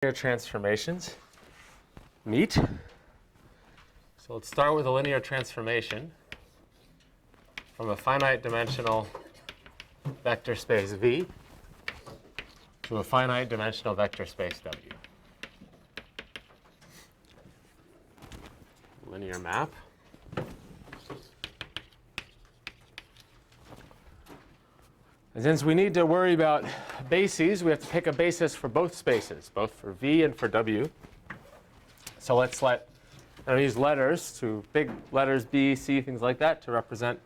linear transformations meet. So let's start with a linear transformation from a finite dimensional vector space V to a finite dimensional vector space W. Linear map. And since we need to worry about bases, we have to pick a basis for both spaces, both for V and for W. So let's use letters, to big letters B, C, things like that, to represent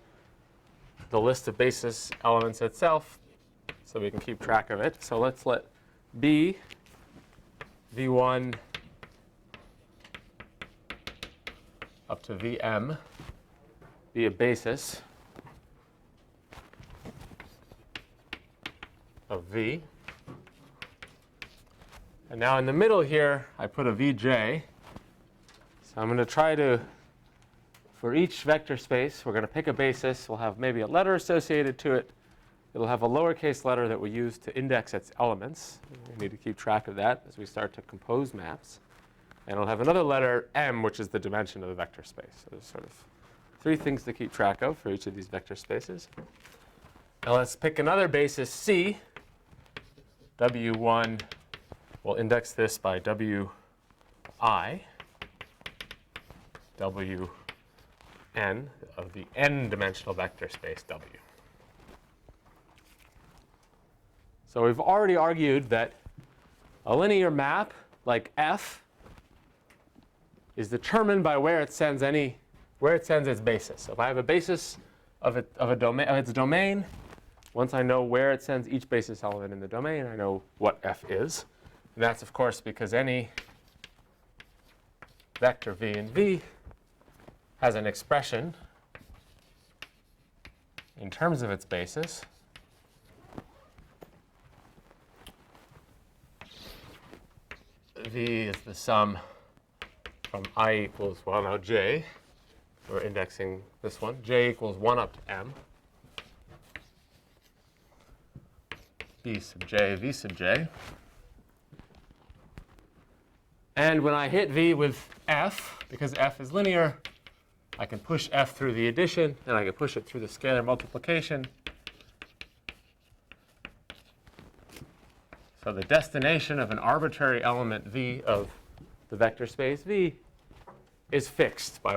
the list of basis elements itself so we can keep track of it. So let's let B, V1 up to Vm be a basis of V. And now in the middle here, I put a Vj. So I'm going to try to, for each vector space, we're going to pick a basis. We'll have maybe a letter associated to it. It'll have a lowercase letter that we use to index its elements. We need to keep track of that as we start to compose maps. And it'll have another letter, m, which is the dimension of the vector space. So there's sort of three things to keep track of for each of these vector spaces. Now let's pick another basis, C. W1, we'll index this by Wi, Wn of the n-dimensional vector space W. So we've already argued that a linear map like F is determined by where it sends its basis. So if I have a basis of its domain, once I know where it sends each basis element in the domain, I know what F is. And that's, of course, because any vector V in V has an expression in terms of its basis V is the sum from I equals, well, now j. We're indexing this one. J equals 1 up to m. B sub j, V sub j. And when I hit V with F, because F is linear, I can push F through the addition, and I can push it through the scalar multiplication. So the destination of an arbitrary element V of the vector space V is fixed by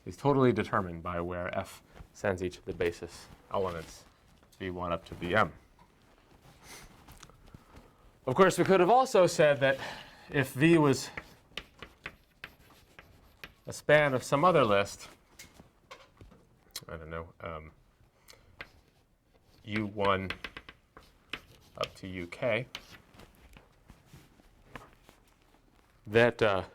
is totally determined by where F sends each of the basis elements, V1 up to Vm. Of course, we could have also said that if V was a span of some other list, I don't know, U1 up to UK, that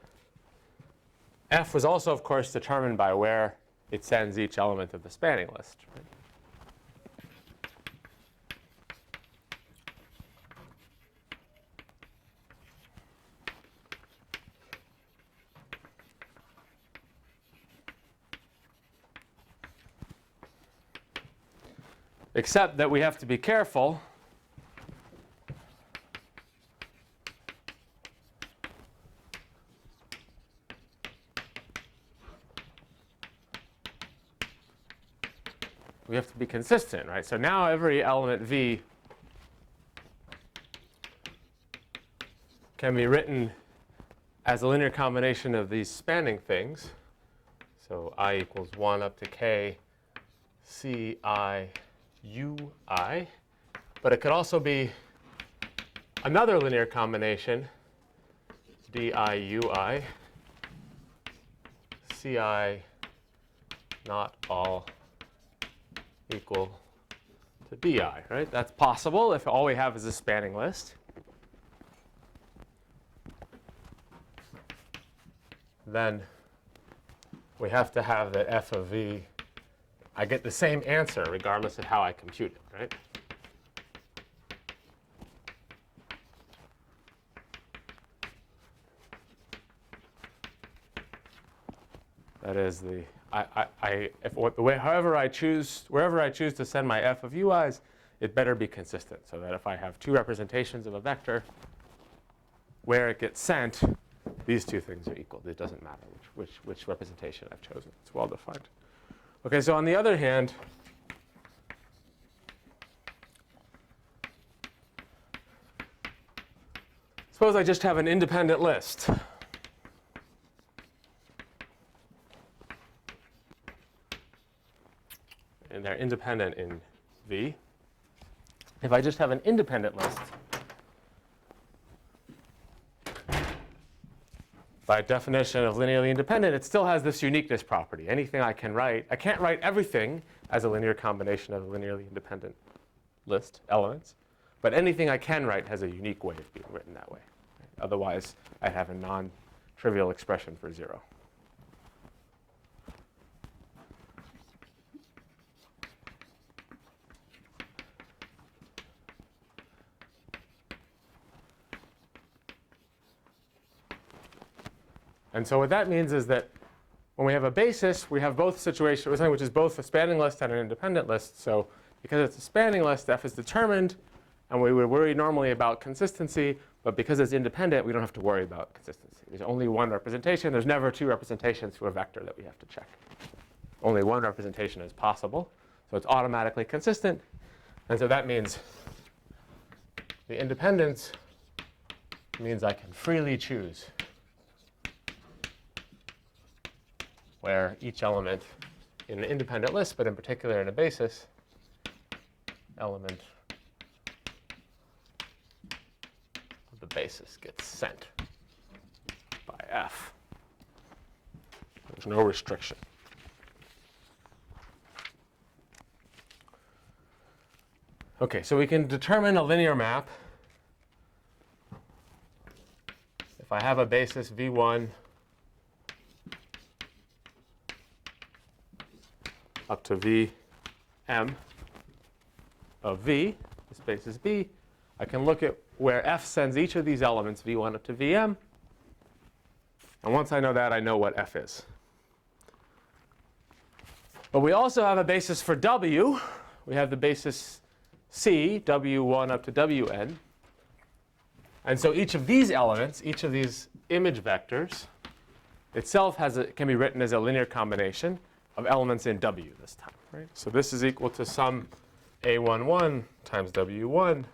F was also, of course, determined by where it sends each element of the spanning list. Right? Except that we have to be careful we have to be consistent, right? So now every element V can be written as a linear combination of these spanning things. So I equals 1 up to k C I Ui, but it could also be another linear combination, Di Ui, Ci not all equal to Di, right? That's possible if all we have is a spanning list. Then we have to have that F of V. I get the same answer regardless of how I compute it, right? That is wherever I choose to send my F of Ui's, it better be consistent, so that if I have two representations of a vector, where it gets sent, these two things are equal. It doesn't matter which representation I've chosen. It's well defined. Okay, so on the other hand, suppose I just have an independent list. And they're independent in V. If I just have an independent list, by definition of linearly independent, it still has this uniqueness property. Anything I can write, I can't write everything as a linear combination of a linearly independent list, elements, but anything I can write has a unique way of being written that way. Otherwise, I'd have a non-trivial expression for 0. And so what that means is that when we have a basis, we have both situations, something which is both a spanning list and an independent list. So because it's a spanning list, f is determined, and we would worry normally about consistency. But because it's independent, we don't have to worry about consistency. There's only one representation. There's never two representations to a vector that we have to check. Only one representation is possible. So it's automatically consistent. And so that means the independence means I can freely choose where each element in an independent list, but in particular in a basis, element of the basis gets sent by f. There's no restriction. Okay, so we can determine a linear map if I have a basis v1 up to Vm of V, this basis B. I can look at where f sends each of these elements, v1 up to Vm. And once I know that, I know what f is. But we also have a basis for W. We have the basis C, W1 up to Wn. And so each of these elements, each of these image vectors, itself can be written as a linear combination of elements in W this time, right? So this is equal to sum A11 times W1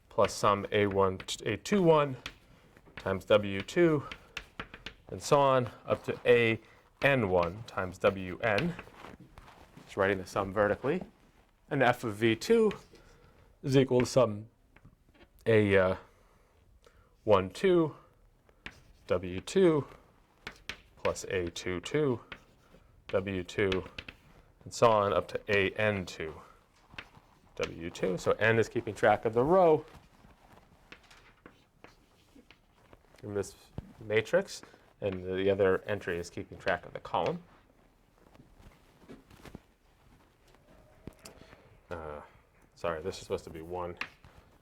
plus sum A21 times W2 and so on up to AN1 times Wn. Just writing the sum vertically. And f of V2 is equal to sum A12 W2 plus A22 W2, and so on up to AN2 W2. So n is keeping track of the row in this matrix, and the other entry is keeping track of the column. Sorry, this is supposed to be 1,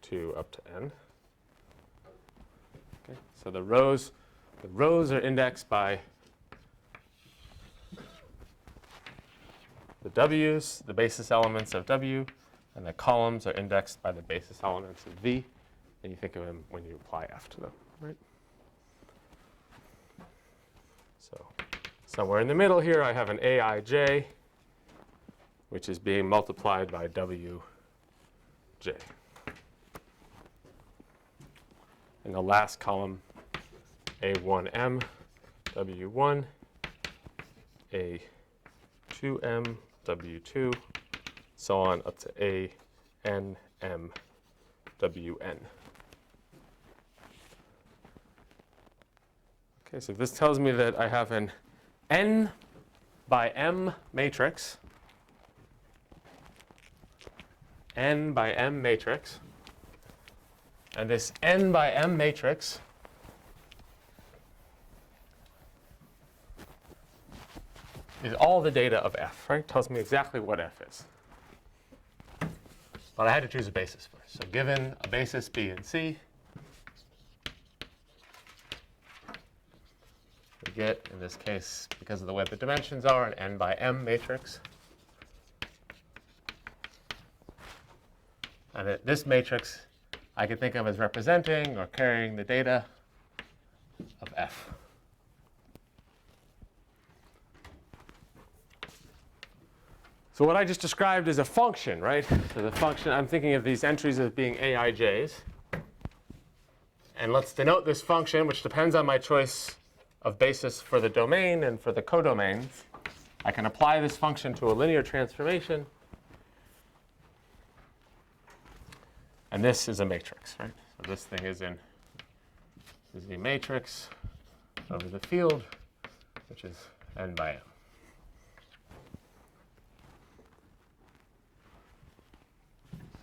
2, up to n. Okay, so the rows are indexed by the w's, the basis elements of w, and the columns are indexed by the basis elements of v. And you think of them when you apply f to them, right? So somewhere in the middle here, I have an aij, which is being multiplied by wj. In the last column, a1m, w1, a2m, W2, so on up to ANM, WN. Okay, so this tells me that I have an n by m matrix, n by m matrix, and this n by m matrix is all the data of f, right? Tells me exactly what f is. But I had to choose a basis first. So given a basis B and C, we get, in this case, because of the way the dimensions are, an n by m matrix. And this matrix I can think of as representing or carrying the data of F. So what I just described is a function, right? So the function, I'm thinking of these entries as being aij's. And let's denote this function, which depends on my choice of basis for the domain and for the codomains. I can apply this function to a linear transformation. And this is a matrix, right? So this thing is a matrix over the field, which is n by m.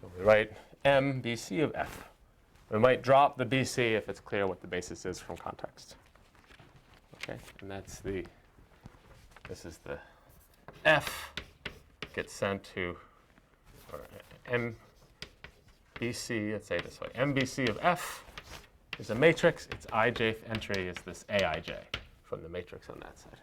So we write m bc of f. We might drop the bc if it's clear what the basis is from context. Okay, and this is the f gets sent to, or mbc, let's say it this way, mbc of f is a matrix. Its ijth entry is this aij from the matrix on that side.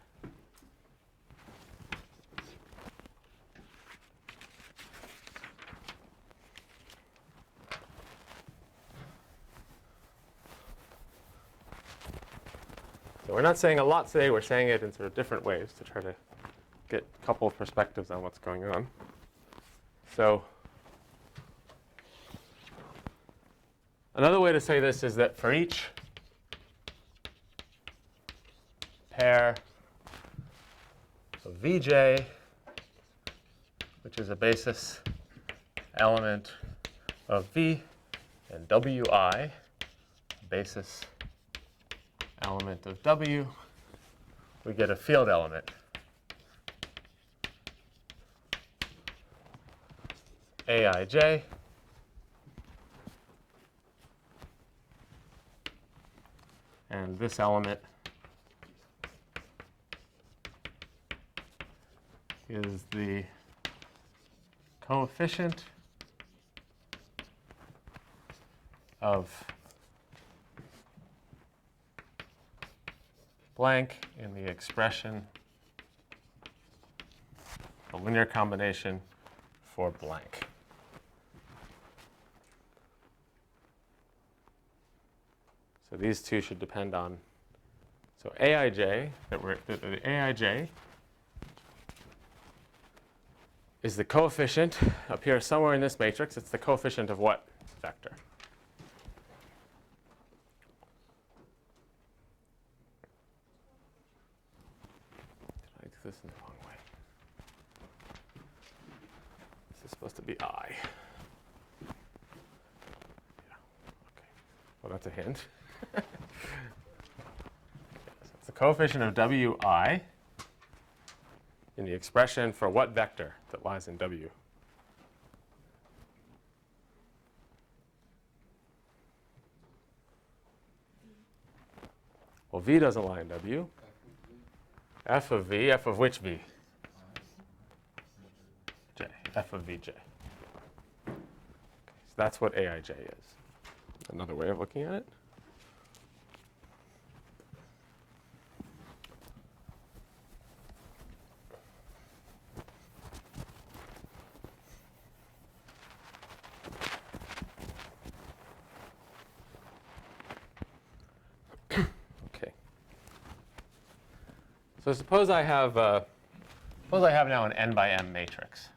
So we're not saying a lot today. We're saying it in sort of different ways to try to get a couple of perspectives on what's going on. So another way to say this is that for each pair of Vj, which is a basis element of V, and Wi, basis element of W, we get a field element aij, and this element is the coefficient of blank in the expression, a linear combination for blank. So these two should depend on, so aij, the aij is the coefficient up here somewhere in this matrix. It's the coefficient of what vector? Did I do this in the wrong way? This is supposed to be I. Yeah, okay. Well, that's a hint. So it's the coefficient of Wi in the expression for what vector that lies in W? Well, V doesn't lie in W. F of V, F of which V? J, F of Vj. Okay, so that's what aij is. Another way of looking at it. So suppose I have now an n by m matrix,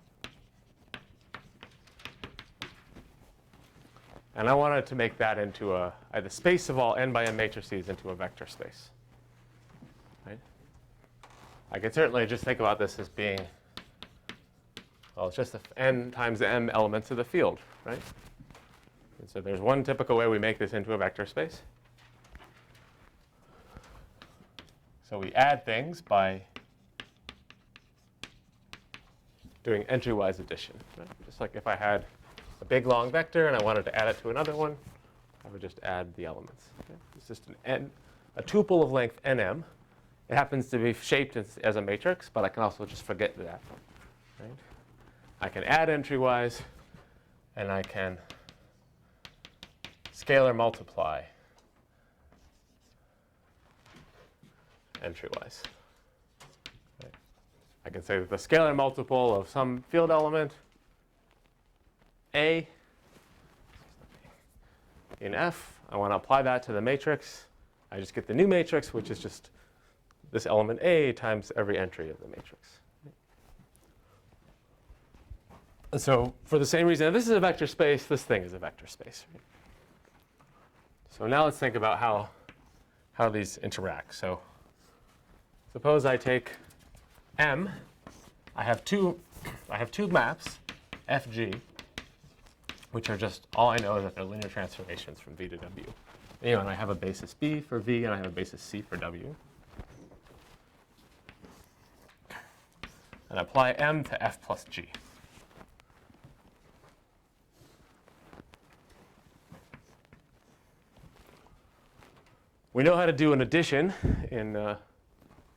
and I wanted to make that into the space of all n by m matrices into a vector space. Right? I could certainly just think about this as being, well, it's just the n times the m elements of the field, right? And so there's one typical way we make this into a vector space. So we add things by doing entry-wise addition. Right? Just like if I had a big long vector and I wanted to add it to another one, I would just add the elements. Okay? It's just a tuple of length nm. It happens to be shaped as a matrix, but I can also just forget that. Right? I can add entry-wise, and I can scalar multiply entry-wise. Right. I can say that the scalar multiple of some field element A in F, I want to apply that to the matrix I just get the new matrix, which is just this element A times every entry of the matrix. And so for the same reason, if this is a vector space, this thing is a vector space. Right? So now let's think about how these interact. So suppose I take M. I have two maps, FG, which are just, all I know is that they're linear transformations from V to W. And I have a basis B for V, and I have a basis C for W. And apply M to F plus G. We know how to do an addition in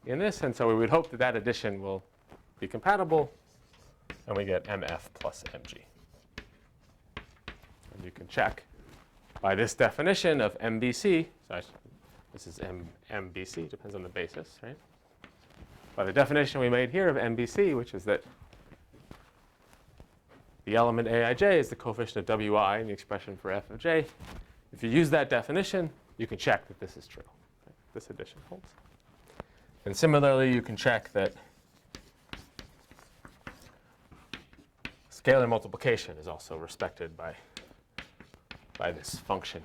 this, and so we would hope that that addition will be compatible, and we get MF plus MG. And you can check by this definition of MBC, so this is MBC, depends on the basis, right? By the definition we made here of MBC, which is that the element Aij is the coefficient of Wi in the expression for f of j. If you use that definition, you can check that this is true. Right? This addition holds. And similarly, you can check that scalar multiplication is also respected by this function,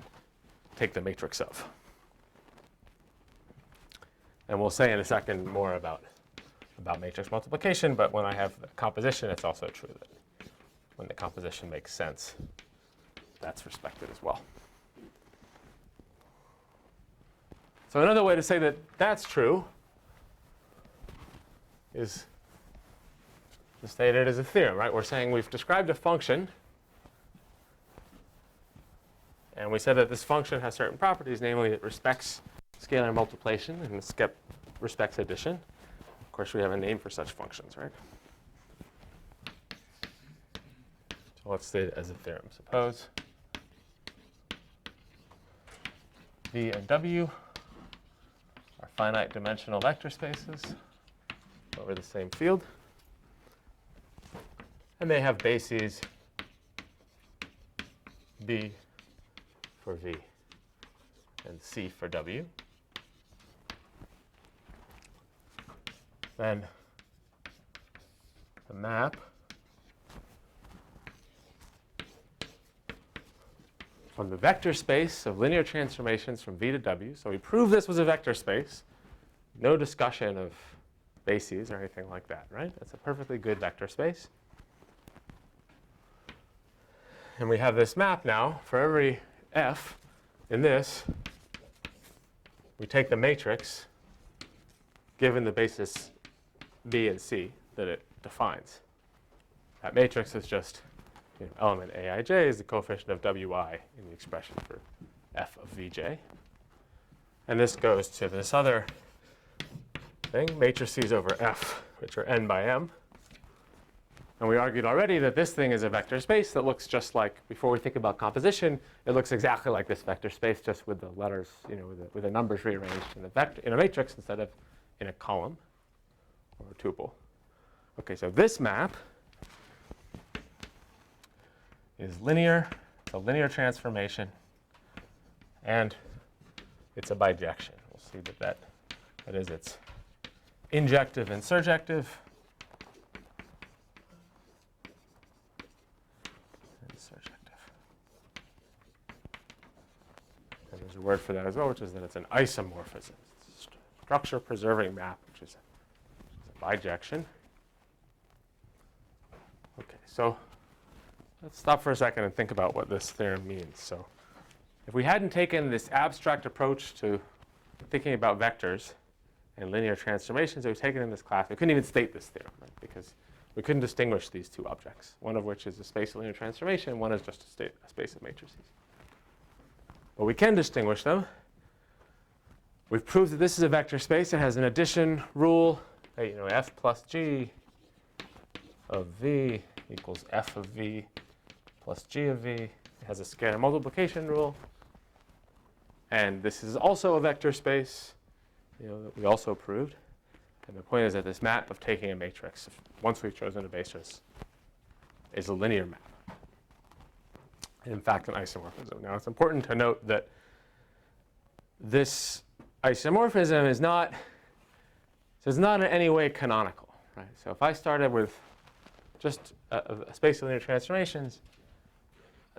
take the matrix of. And we'll say in a second more about matrix multiplication, but when I have the composition, it's also true that when the composition makes sense, that's respected as well. So another way to say that that's true is to state it as a theorem, right? We're saying we've described a function, and we said that this function has certain properties, namely it respects scalar multiplication and respects addition. Of course, we have a name for such functions, right? So let's state it as a theorem. Suppose V and W are finite dimensional vector spaces over the same field, and they have bases B for V and C for W. Then the map from the vector space of linear transformations from V to W. So we proved this was a vector space. No discussion of bases or anything like that, right? That's a perfectly good vector space. And we have this map now for every f in this. We take the matrix given the basis B and C that it defines. That matrix is just element Aij is the coefficient of Wi in the expression for f of Vj. And this goes to this other thing, matrices over f, which are n by m. And we argued already that this thing is a vector space that looks just like, before we think about composition, it looks exactly like this vector space, just with the letters, with the numbers rearranged in a matrix instead of in a column or a tuple. Okay, so this map is linear, it's a linear transformation, and it's a bijection. We'll see that is its injective and surjective. And there's a word for that as well, which is that it's an isomorphism. It's a structure-preserving map, which is a bijection. Okay, so let's stop for a second and think about what this theorem means. So if we hadn't taken this abstract approach to thinking about vectors and linear transformations that we've taken in this class, we couldn't even state this theorem, right? Because we couldn't distinguish these two objects, one of which is a space of linear transformation, and one is just a space of matrices. But we can distinguish them. We've proved that this is a vector space. It has an addition rule. F plus g of v equals f of v plus g of v. It has a scalar multiplication rule. And this is also a vector space that we also proved. And the point is that this map of taking a matrix, once we've chosen a basis, is a linear map. And in fact, an isomorphism. Now, it's important to note that this isomorphism is not, so it's not in any way canonical, right? So if I started with just a space of linear transformations,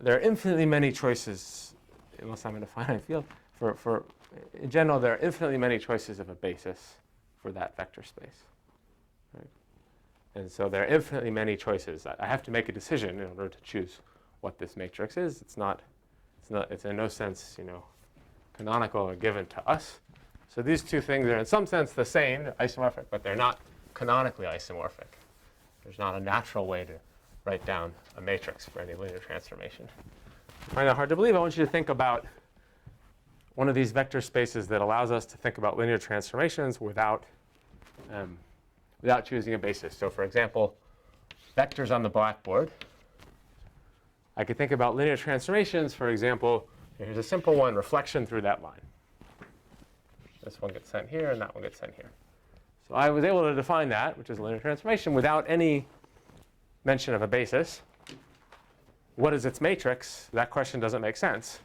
there are infinitely many choices, unless I'm in a finite field. In general, there are infinitely many choices of a basis for that vector space, right? And so there are infinitely many choices. I have to make a decision in order to choose what this matrix is. It's in no sense, canonical or given to us. So these two things are in some sense the same, they're isomorphic, but they're not canonically isomorphic. There's not a natural way to write down a matrix for any linear transformation. If you find that hard to believe, I want you to think about one of these vector spaces that allows us to think about linear transformations without choosing a basis. So for example, vectors on the blackboard. I could think about linear transformations, for example, here's a simple one, reflection through that line. This one gets sent here, and that one gets sent here. So I was able to define that, which is a linear transformation, without any mention of a basis. What is its matrix? That question doesn't make sense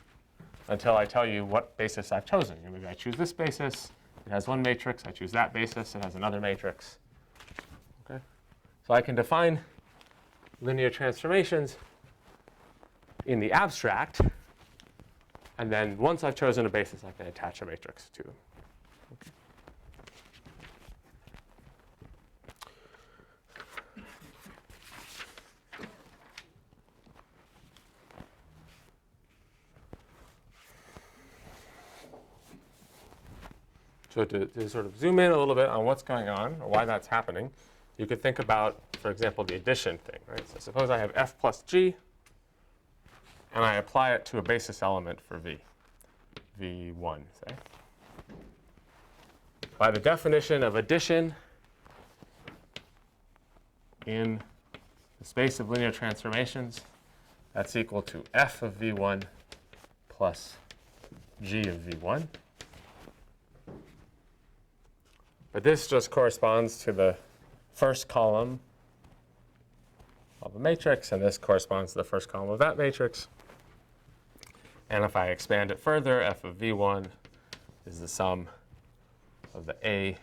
until I tell you what basis I've chosen. Maybe I choose this basis. It has one matrix. I choose that basis. It has another matrix. Okay? So I can define linear transformations in the abstract. And then once I've chosen a basis, I can attach a matrix to them. Okay. So to sort of zoom in a little bit on what's going on or why that's happening, you could think about, for example, the addition thing, right? So suppose I have f plus g, and I apply it to a basis element for v, v1, say. By the definition of addition in the space of linear transformations, that's equal to f of v1 plus g of v1. But this just corresponds to the first column of a matrix, and this corresponds to the first column of that matrix. And if I expand it further, f of v1 is the sum of the a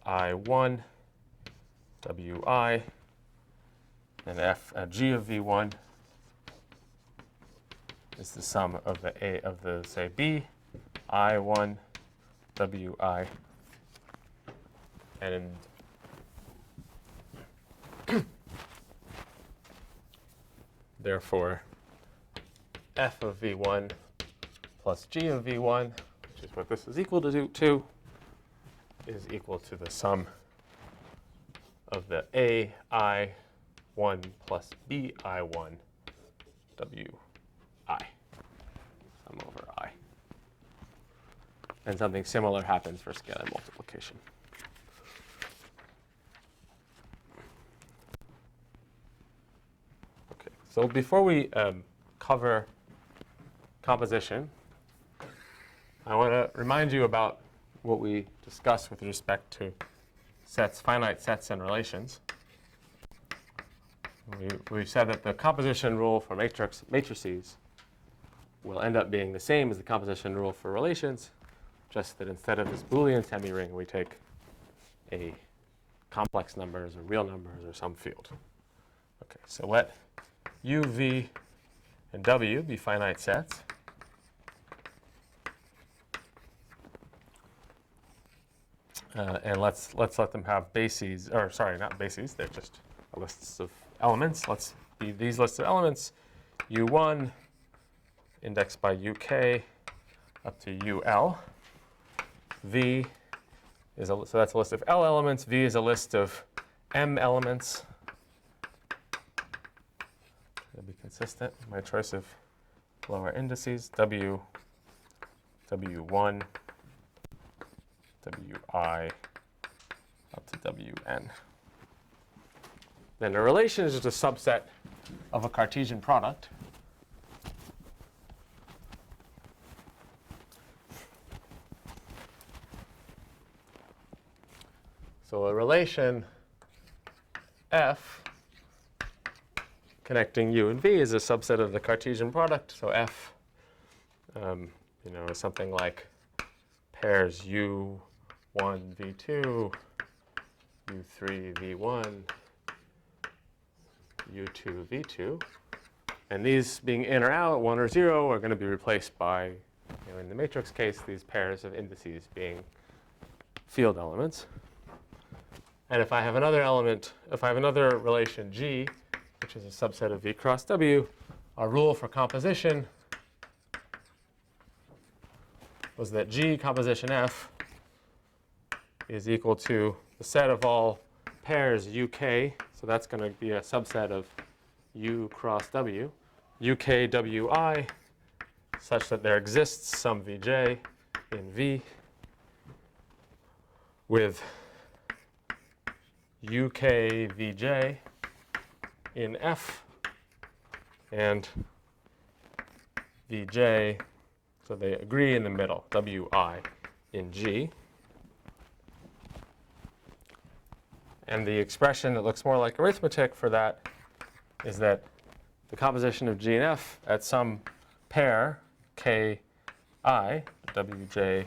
I1 wi, and g of v1 is the sum of the say b I1 wi, and therefore f of v1 plus g of v1, which is what this is equal to, is equal to the sum of the ai1 plus bi1 wi, sum over I. And something similar happens for scalar multiplication. Okay, so before we cover composition, I want to remind you about what we discussed with respect to sets, finite sets, and relations. We've said that the composition rule for matrices will end up being the same as the composition rule for relations, just that instead of this Boolean semi-ring, we take a complex numbers or real numbers or some field. Okay, so let u, v, and w be finite sets. And let's let them have bases, or sorry, not bases, they're just lists of elements. Let's be these lists of elements, u1 indexed by uk up to ul. V is so that's a list of L elements. V is a list of M elements. It'll be consistent with my choice of lower indices. W, W1, Wi, up to Wn. Then a relation is just a subset of a Cartesian product. So a relation F connecting U and V is a subset of the Cartesian product. So F, is something like pairs U1, V2, U3, V1, U2, V2. And these being in or out, 1 or 0, are going to be replaced by, in the matrix case, these pairs of indices being field elements. And if I have another element, if I have another relation G, which is a subset of V cross W, our rule for composition was that G composition F is equal to the set of all pairs UK. So that's going to be a subset of U cross W, UK WI, such that there exists some Vj in V with UK Vj in F and Vj, so they agree in the middle, Wi in G. And the expression that looks more like arithmetic for that is that the composition of G and F at some pair Ki, Wj,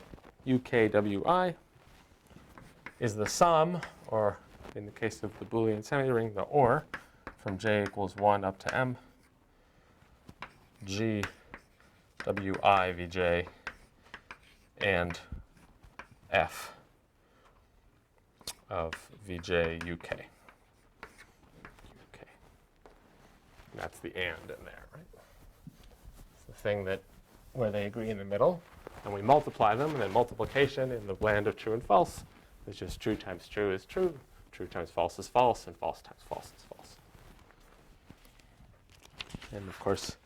UK Wi, is the sum, or in the case of the Boolean semi-ring, the or, from j equals 1 up to m, G Wi Vj and F of Vj UK. Okay. And that's the and in there, right? It's the thing that where they agree in the middle, and we multiply them, and then multiplication in the land of true and false is just true times true is true, true times false is false, and false times false is false. And of course,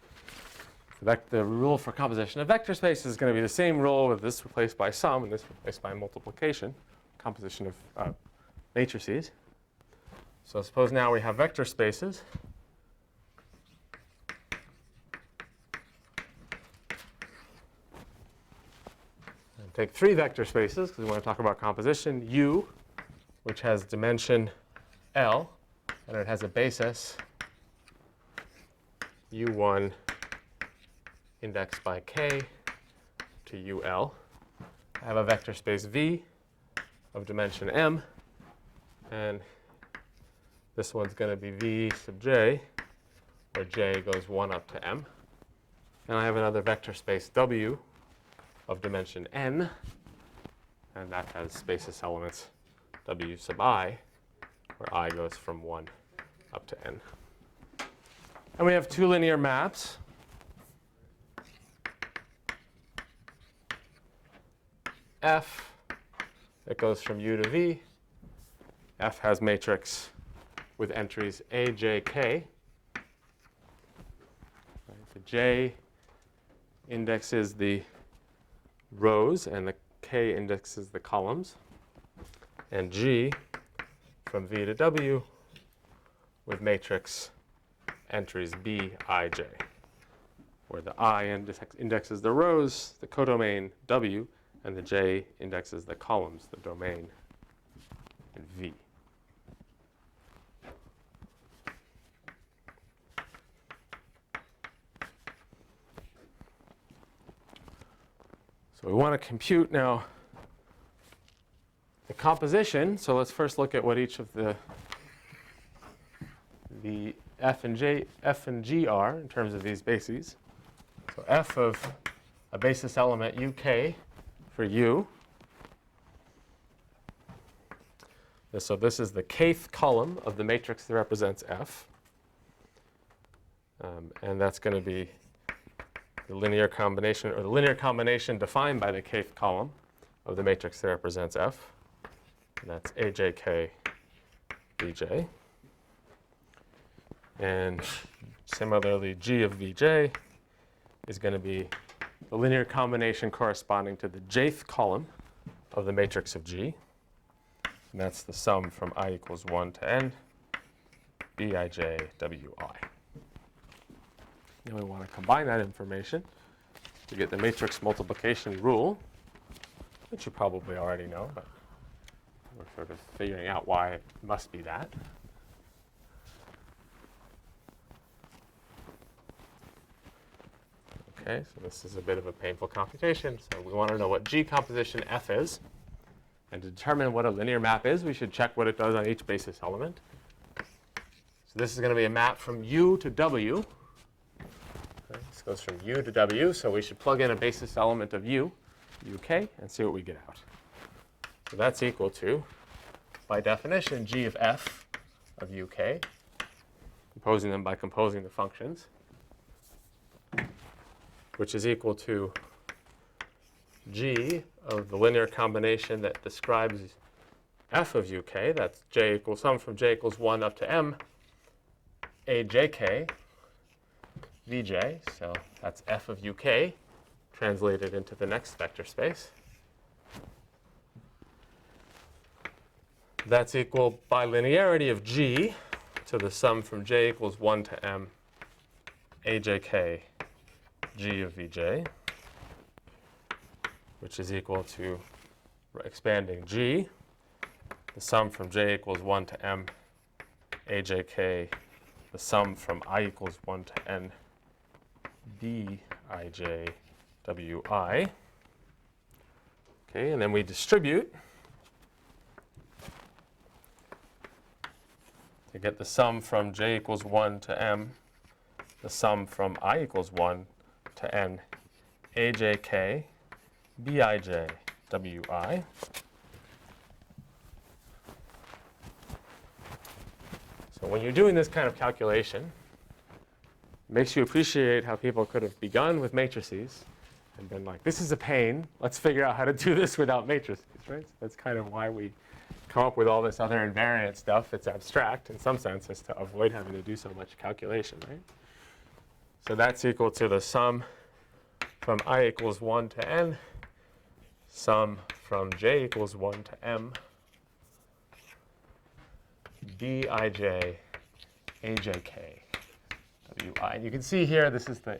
the rule for composition of vector space is going to be the same rule with this replaced by sum and this replaced by multiplication, composition of matrices. So suppose now we have vector spaces. And take 3 vector spaces because we want to talk about composition. U, which has dimension L, and it has a basis U1 indexed by K to UL. I have a vector space V of dimension M, and this one's going to be V sub j, where j goes 1 up to m. And I have another vector space W of dimension n, and that has basis elements W sub I, where I goes from 1 up to n. And we have 2 linear maps. F that goes from U to V. F has matrix with entries A, J, K. The J indexes the rows and the K indexes the columns. And G from V to W with matrix entries B, I, J, where the I indexes the rows, the codomain W, and the J indexes the columns, the domain in V. So we want to compute now the composition. So let's first look at what each of the F and G are in terms of these bases. So F of a basis element UK for U. So this is the kth column of the matrix that represents F. And that's going to be the linear combination, or the linear combination defined by the kth column of the matrix that represents F. And that's AJK Bj. And similarly, G of Vj is going to be the linear combination corresponding to the jth column of the matrix of G. And that's the sum from I equals 1 to n, Bij Wi. Now we want to combine that information to get the matrix multiplication rule, which you probably already know, but we're sort of figuring out why it must be that. Okay, so this is a bit of a painful computation. So we want to know what G composition F is. And to determine what a linear map is, we should check what it does on each basis element. So this is going to be a map from U to W. Okay, this goes from U to W, so we should plug in a basis element of U, UK, and see what we get out. So that's equal to, by definition, G of F of UK, composing them by composing the functions, which is equal to G of the linear combination that describes F of UK. That's J equals sum from J equals 1 up to M, AJK, VJ. So that's F of UK translated into the next vector space. That's equal by linearity of G to the sum from J equals 1 to M, AJK, G of VJ, which is equal to expanding G, the sum from J equals 1 to M, AJK, the sum from I equals 1 to N, Bij, Wi. Okay, and then we distribute to get the sum from J equals 1 to M, the sum from I equals 1 to N, AJK, Bij, Wi. So when you're doing this kind of calculation, it makes you appreciate how people could have begun with matrices and been like, this is a pain. Let's figure out how to do this without matrices, right? So that's kind of why we come up with all this other invariant stuff. It's abstract in some sense, is to avoid having to do so much calculation, right? So that's equal to the sum from I equals 1 to N, sum from J equals 1 to M, Bij, AJK, Wi. And you can see here, this is the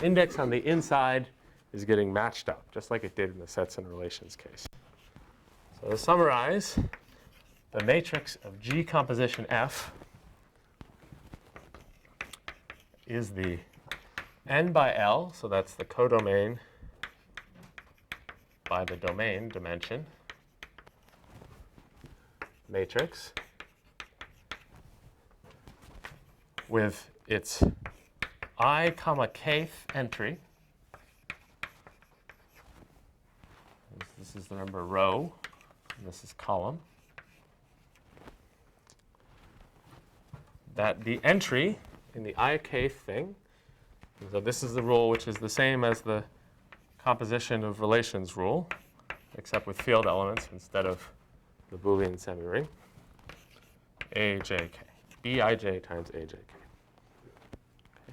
index on the inside is getting matched up, just like it did in the sets and relations case. So to summarize, the matrix of G composition F is the n by L, so that's the codomain by the domain dimension matrix with its I comma kth entry. This is the number row, and this is column. That the entry in the I kth thing, so this is the rule which is the same as the composition of relations rule, except with field elements instead of the Boolean semi-ring, AJK, Bij times AJK. Okay.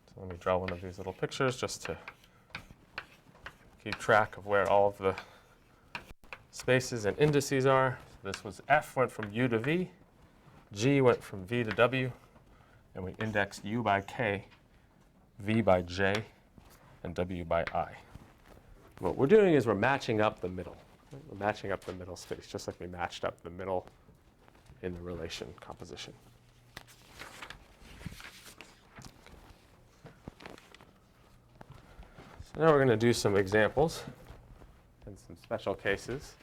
So let me draw one of these little pictures just to keep track of where all of the spaces and indices are. So this was F went from U to V, G went from V to W, and we indexed U by K, V by J, and W by I. What we're doing is we're matching up the middle. We're matching up the middle space, just like we matched up the middle in the relation composition. So now we're going to do some examples and some special cases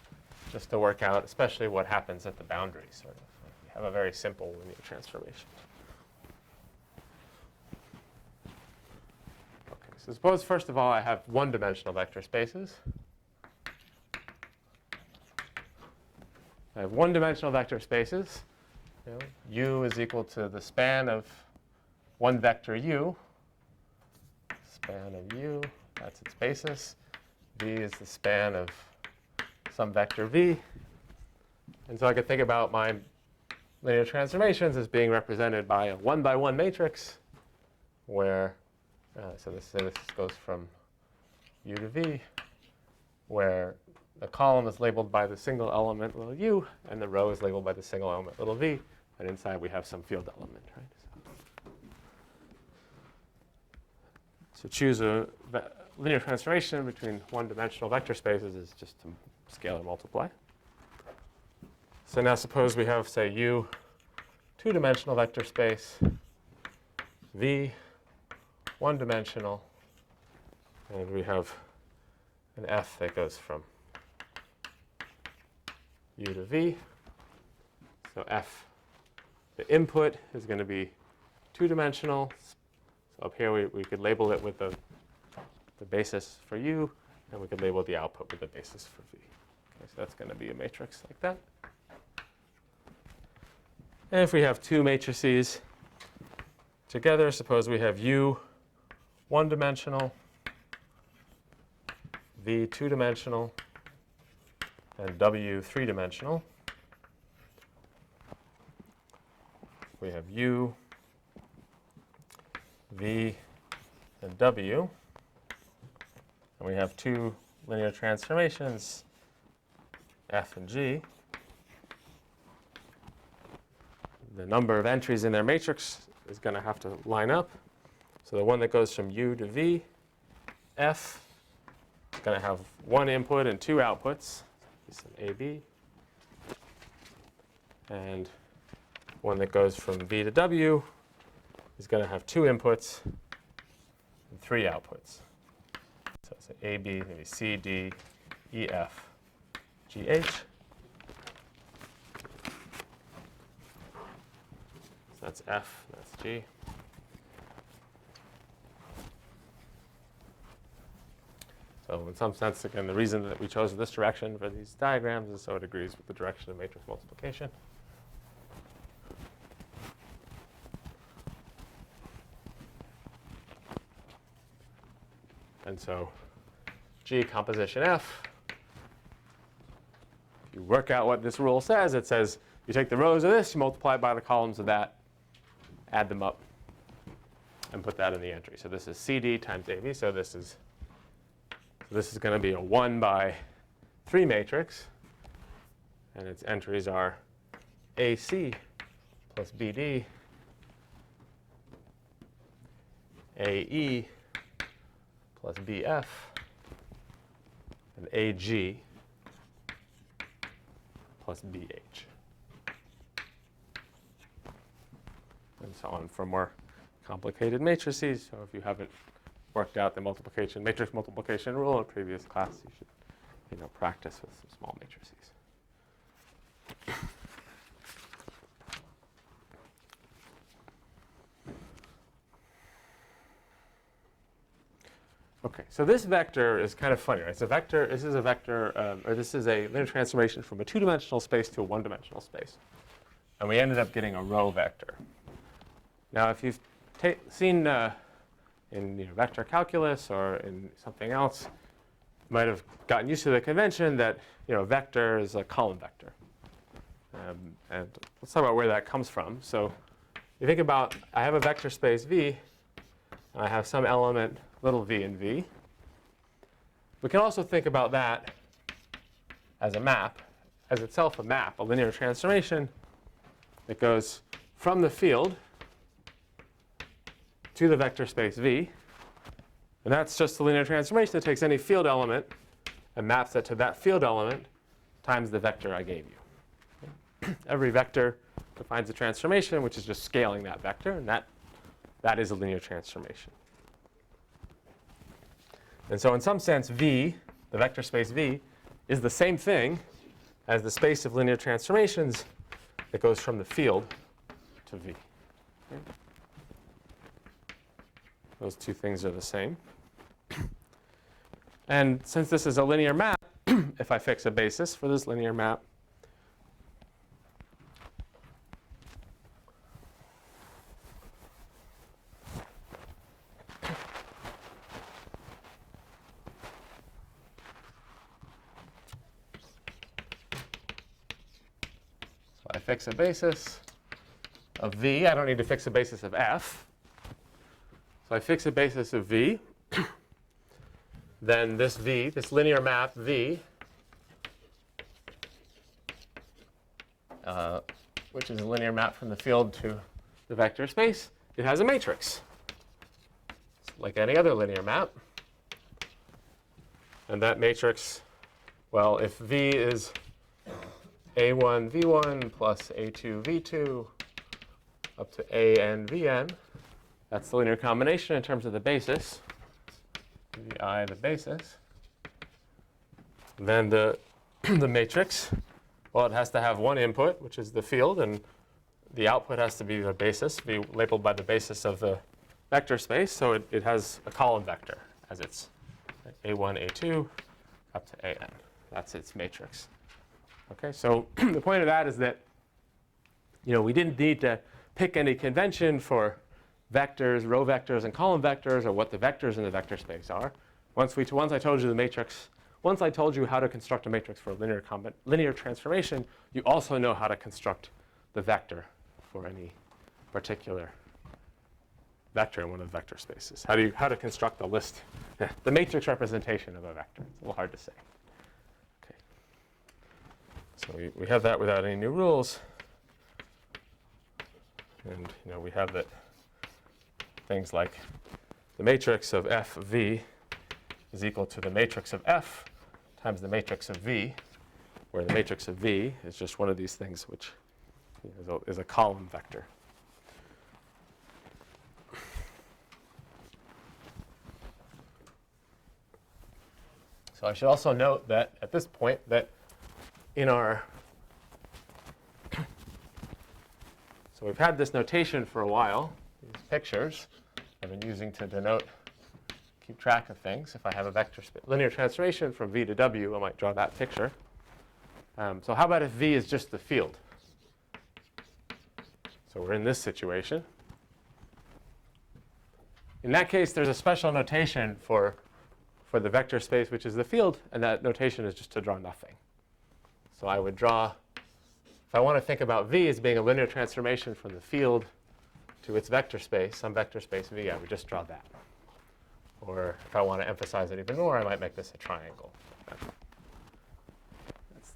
just to work out especially what happens at the boundary, sort of. We have a very simple linear transformation. Okay, so suppose first of all I have one-dimensional vector spaces. I have one-dimensional vector spaces. U is equal to the span of one vector U. Span of U, that's its basis. V is the span of some vector V. And so I could think about my linear transformations as being represented by a one-by-one matrix where, so this goes from U to V, where the column is labeled by the single element little u, and the row is labeled by the single element little v, and inside we have some field element, right? So choose a linear transformation between one-dimensional vector spaces is just to scalar multiply. So now suppose we have, say, U two-dimensional vector space, V one-dimensional, and we have an f that goes from u to v. So f, the input is going to be two-dimensional. So up here we could label it with the basis for u, and we could label the output with the basis for v. Okay, so that's going to be a matrix like that. And if we have two matrices together, suppose we have u one-dimensional, v two-dimensional, and w three-dimensional. We have u, v, and w. And we have two linear transformations, f and g. The number of entries in their matrix is going to have to line up. So the one that goes from u to v, f, is going to have one input and two outputs, some a, b. And one that goes from v to w is going to have two inputs and three outputs. So it's a, b, maybe c, d, e, f, g, h. So that's f, that's g. So in some sense, again, the reason that we chose this direction for these diagrams is so it agrees with the direction of matrix multiplication. And so G composition F, if you work out what this rule says, it says you take the rows of this, you multiply by the columns of that, add them up, and put that in the entry. So this is CD times AB. So this is going to be a 1 by 3 matrix. And its entries are AC plus BD, AE plus BF, and AG plus BH. And so on for more complicated matrices. So if you haven't worked out the matrix multiplication rule in a previous class, you should practice with some small matrices. Okay, so this vector is kind of funny, right? So this is a vector, or this is a linear transformation from a two-dimensional space to a one-dimensional space. And we ended up getting a row vector. Now, if you've seen in vector calculus or in something else, you might have gotten used to the convention that a vector is a column vector. And let's talk about where that comes from. So you think about, I have a vector space V, and I have some element little v and v. We can also think about that as a map, as itself a map, a linear transformation that goes from the field to the vector space V. And that's just a linear transformation that takes any field element and maps it to that field element times the vector I gave you. Every vector defines a transformation, which is just scaling that vector, and that is a linear transformation. And so in some sense, V, the vector space V, is the same thing as the space of linear transformations that goes from the field to V. Okay? Those two things are the same. And since this is a linear map, if I fix a basis for this linear map, fix a basis of V. I don't need to fix a basis of F. So I fix a basis of V. Then this V, this linear map V, which is a linear map from the field to the vector space, it has a matrix. It's like any other linear map. And that matrix, well, if V is A1 V1 plus A2 V2 up to AN Vn, That's the linear combination in terms of the basis. Vi, the basis. Then the matrix, well, it has to have one input, which is the field, and the output has to be the basis, be labeled by the basis of the vector space. So it has a column vector as its A1, A2, up to AN. That's its matrix. Okay, so the point of that is that we didn't need to pick any convention for vectors, row vectors, and column vectors, or what the vectors in the vector space are. Once I told you the matrix, once I told you how to construct a matrix for a linear transformation, you also know how to construct the vector for any particular vector in one of the vector spaces. How to construct the list, the matrix representation of a vector. It's a little hard to say. Okay. So we have that without any new rules. And we have that things like the matrix of FV is equal to the matrix of F times the matrix of V, where the matrix of V is just one of these things which is a column vector. So I should also note that at this point that in our so we've had this notation for a while, these pictures I've been using to keep track of things. If I have a vector linear transformation from V to W, I might draw that picture. So how about if V is just the field? So we're in this situation. In that case, there's a special notation for the vector space, which is the field, and that notation is just to draw nothing. So I would draw, if I want to think about V as being a linear transformation from the field to its vector space, some vector space V, I would just draw that. Or if I want to emphasize it even more, I might make this a triangle. That's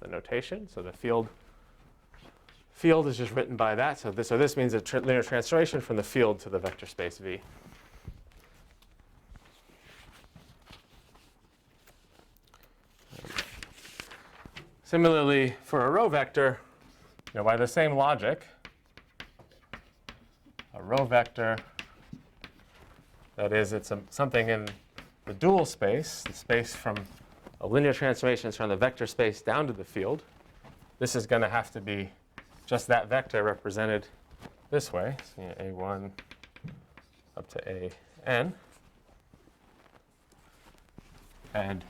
the notation. So the field is just written by that. So this means a linear transformation from the field to the vector space V. Similarly, for a row vector, by the same logic, a row vector, that is, it's something in the dual space, the space from a linear transformation from the vector space down to the field. This is going to have to be just that vector represented this way, so A1 up to AN. And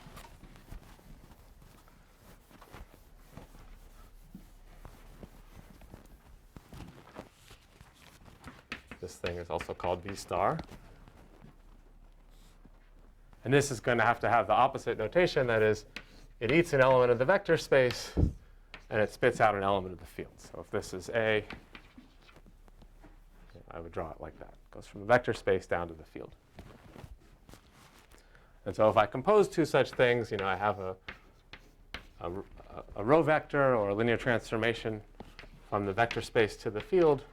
this thing is also called V star. And this is going to have the opposite notation. That is, it eats an element of the vector space, and it spits out an element of the field. So if this is A, I would draw it like that. It goes from the vector space down to the field. And so if I compose two such things, I have a row vector or a linear transformation from the vector space to the field,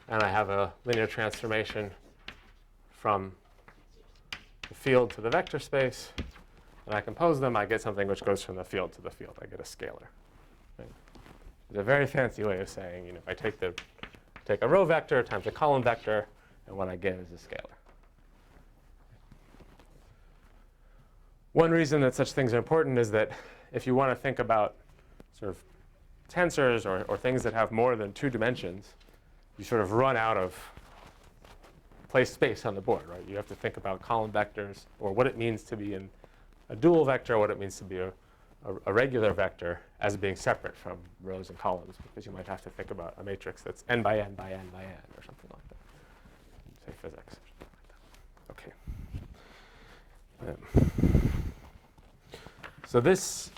and I have a linear transformation from the field to the vector space, and I compose them, I get something which goes from the field to the field. I get a scalar. Right? It's a very fancy way of saying, if I take a row vector times a column vector, and what I get is a scalar. One reason that such things are important is that if you want to think about sort of tensors or things that have more than two dimensions, you sort of run out of space on the board, right? You have to think about column vectors, or what it means to be in a dual vector, what it means to be a regular vector as being separate from rows and columns, because you might have to think about a matrix that's n by n by n by n, or something like that. Say physics. Okay. So this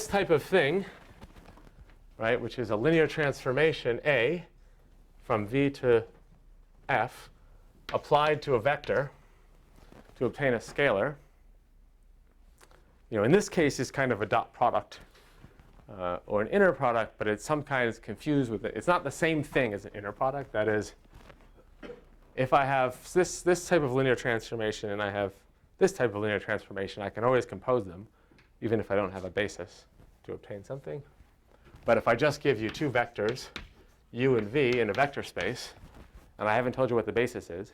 type of thing, right, which is a linear transformation A from V to F applied to a vector to obtain a scalar, in this case is kind of a dot product or an inner product, but it's sometimes confused with it. It's not the same thing as an inner product. That is, if I have this type of linear transformation and I have this type of linear transformation, I can always compose them, even if I don't have a basis to obtain something. But if I just give you two vectors, u and v, in a vector space, and I haven't told you what the basis is.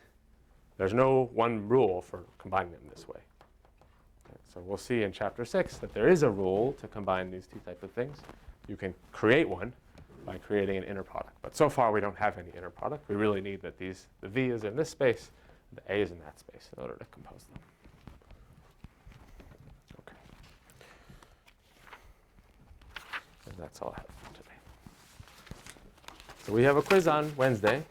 There's no one rule for combining them this way. Okay, so we'll see in chapter 6 that there is a rule to combine these two types of things. You can create one by creating an inner product. But so far we don't have any inner product. We really need that the v is in this space, the a is in that space in order to compose them. Okay. And that's all I have for today. So we have a quiz on Wednesday.